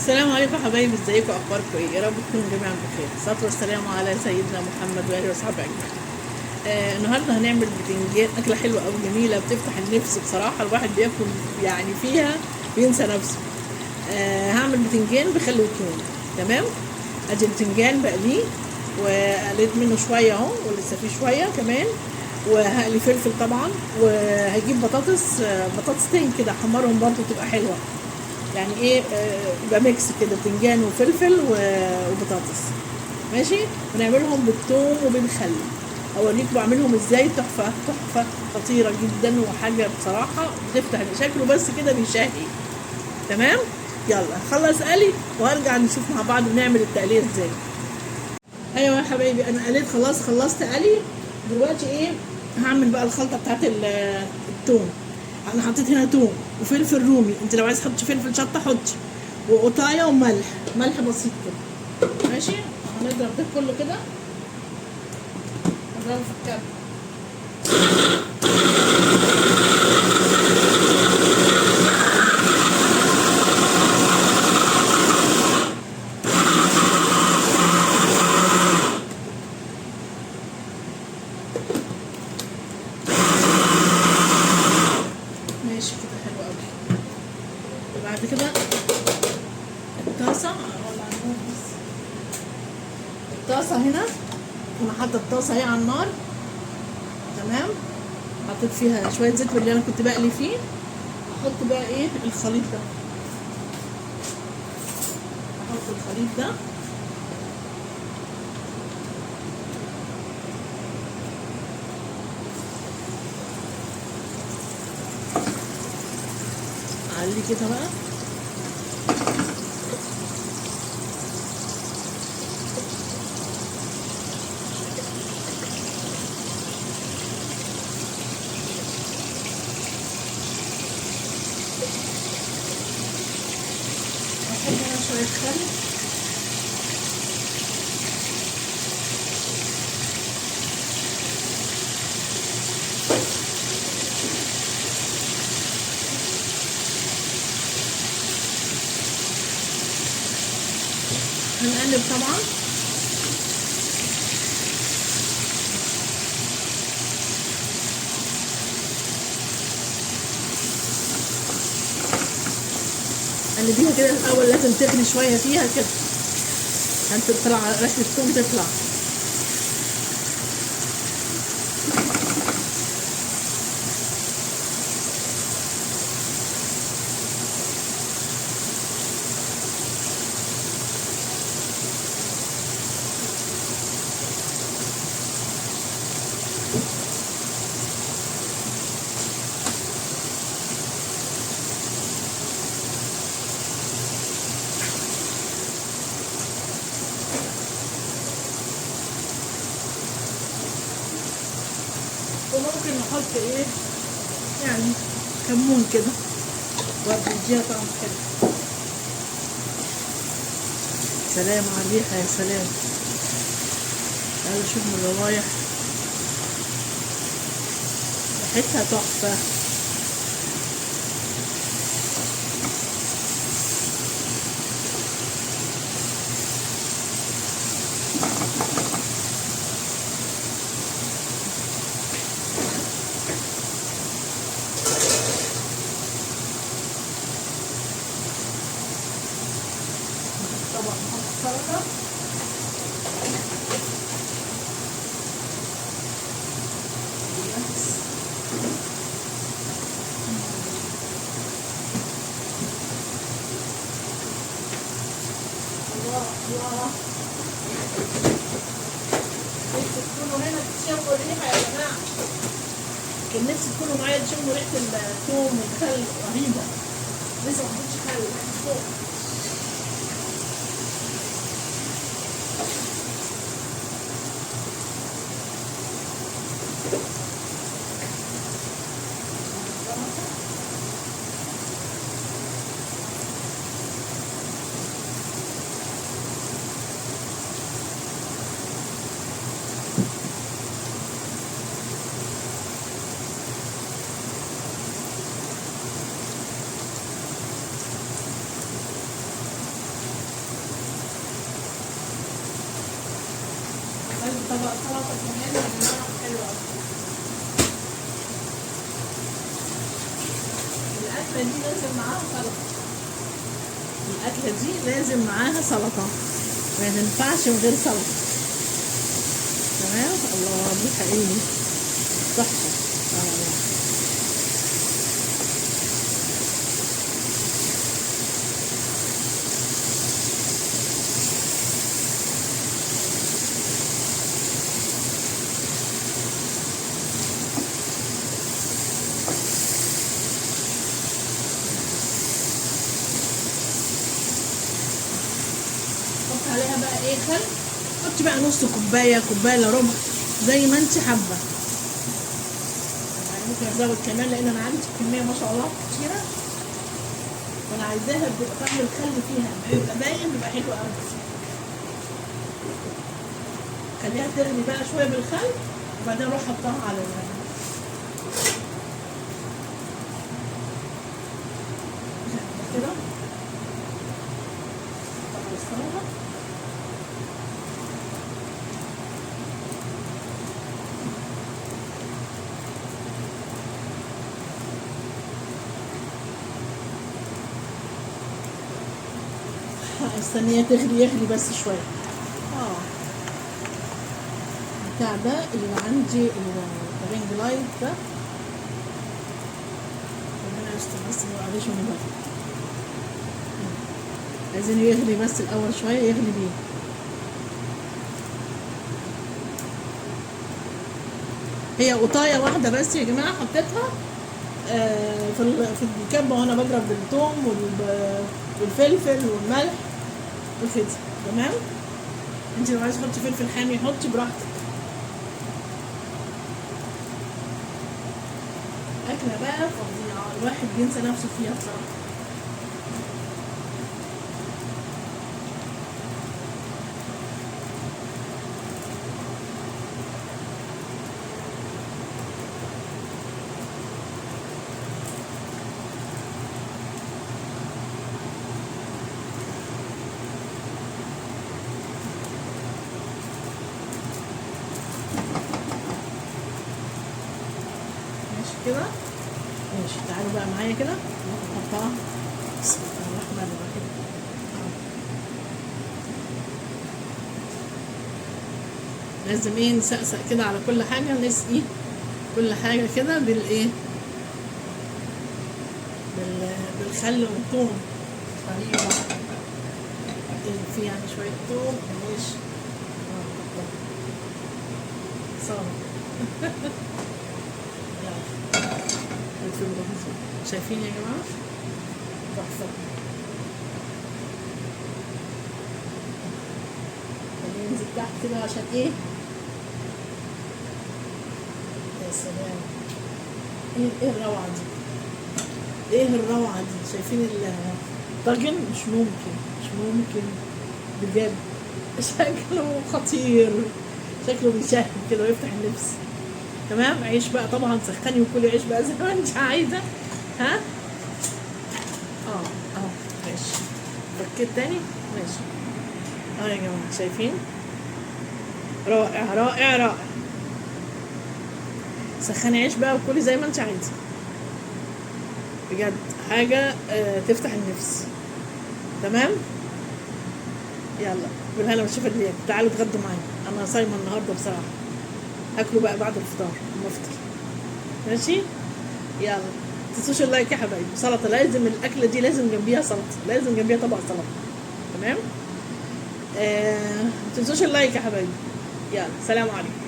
السلام عليكم حبايبي، ازيكم؟ اخباركم ايه؟ يا رب تكونوا جميعا بخير. الصلاه والسلام على سيدنا محمد واله وصحبه اجمعين. النهارده هنعمل بتنجان، اكله حلوه قوي جميله بتفتح النفس بصراحه. الواحد بياكل يعني فيها بينسى نفسه. هعمل بتنجان بخل وثوم. تمام. ادي البتنجان بقليه وقليت منه شويه اهو، ولسه فيه شويه كمان. وهقلي فلفل طبعا، وهجيب بطاطستين كده احمرهم برضو تبقى حلوه. يعني ايه، يبقى ميكس كده، بتنجان وفلفل وبطاطس. ماشي. ونعملهم بالثوم وبالخل. اوريكم بعملهم ازاي. تحفه تحفه خطيره جدا، وحاجه بصراحه بتفتح شكله بس كده بيشهي. تمام. يلا خلص قلي وهرجع نشوف مع بعض بنعمل التقليه ازاي. ايوه يا حبايبي، انا قليت خلاص، خلصت قلي. دلوقتي ايه؟ هعمل بقى الخلطه بتاعت الثوم. انا حطيت هنا ثوم وفلفل رومي، انت لو عايز تحطي فلفل شطه حطي، وقطايه وملح، ملح بسيط كده. ماشي. هنضرب ده كله كده، نضربه في الكب. ماشي كده، حلو قوي. وبعد كده الطاسه، ولا الطاسه هنا، انا حاطه الطاسه اهي على النار. تمام. حطيت فيها شويه زيت من اللي انا كنت بقلي فيه. احط بقى ايه الخليط ده، احط الخليط ده. اعلي كده بقى. احط هنا شويه خل. هنقلب طبعا. قلبيها كده الاول، لازم تغلي شويه فيها كده عشان تطلع ريحه الثوم تطلع. وممكن نحط ايه يعني كمون كده برضه يديها طعم حلو. سلام على الريحه، يا سلام. تعالوا شوفوا الروايح، ريحتها تحفه. طبعا نحط سلطه. الله الله، نفسي تكونوا هنا تشموا الريحه يا جماعه. كان نفسي تكونوا معايا تشموا ريحه الثوم والخل رهيبه. لسه ما حطيتش خل، ريحه الثوم. طبق سلطه كمان يا جماعه حلو قوي. الاكله دي لازم معاها سلطه، الاكله دي لازم معاها سلطه، ما تنفعش من غير سلطه. تمام. الله دي حقيقي تحفه. حط عليها بقى ايه خل، حطي بقى نص كوبايه، كوبايه الا ربع، زي ما انت حابه. يعني ممكن ازود كمان لان انا عندي كميه ما شاء الله كتيره، وانا عايزاها بيبقى طعم الخل فيها بيبقى باين، بيبقى حلو قوي. خليها تغلي بقى شويه بالخل وبعدين اروح احطها على كده على السلطه. استنيها تغلي، يغلي بس شويه. البتاع ده اللي عندي الرينج لايت ده، ربنا يستر بس ما يقعدش من بره. عايزين يغلي بس الاول شويه، يغلي بيه. هي قطايه واحده بس يا جماعه حطيتها في الكبه وانا بضرب الثوم والفلفل والملح وكده. تمام. انت لو عايزه تحطي فلفل حامي حطي براحتك. اكله بقى فظيعه، الواحد بينسى نفسه فيها بصراحه. ماشي كده، ماشي. تعالوا بقى معايا كده نحطها. بسم الله الرحمن الرحيم. لازم ايه نسقسق كده على كل حاجه، نسقي كل حاجه كده بالايه، بالخل والثوم. طريقه في يعني شويه ثوم ماشي صار. شايفين يا جماعه تحفه. خلينا ننزل تحت كده عشان ايه. يا سلام، ايه الروعه دي، ايه الروعه دي. شايفين الطاجن؟ مش ممكن، مش ممكن بجد. شكله خطير، شكله بيشهي كده ويفتح النفس. تمام. عيش بقى طبعا، سخني وكلي عيش بقى زي ما انت عايزه. ها ماشي. بكيت تاني ماشي. يا جماعه شايفين، رائع رائع رائع. سخني عيش بقى وكلي زي ما انت عايزه، بجد حاجه تفتح النفس. تمام. يلا بالهلا والشفا ليك. تعالوا اتغدوا معايا، انا صايمه النهارده بصراحه. اكلوا بقى بعد الفطار المفطر. ماشي. يلا متنسوش اللايك يا حبايبي. سلطه لازم، الاكله دي لازم جنبيها سلطه، لازم جنبيها طبق سلطه. تمام. متنسوش اللايك يا حبايبي. يلا سلام عليكم.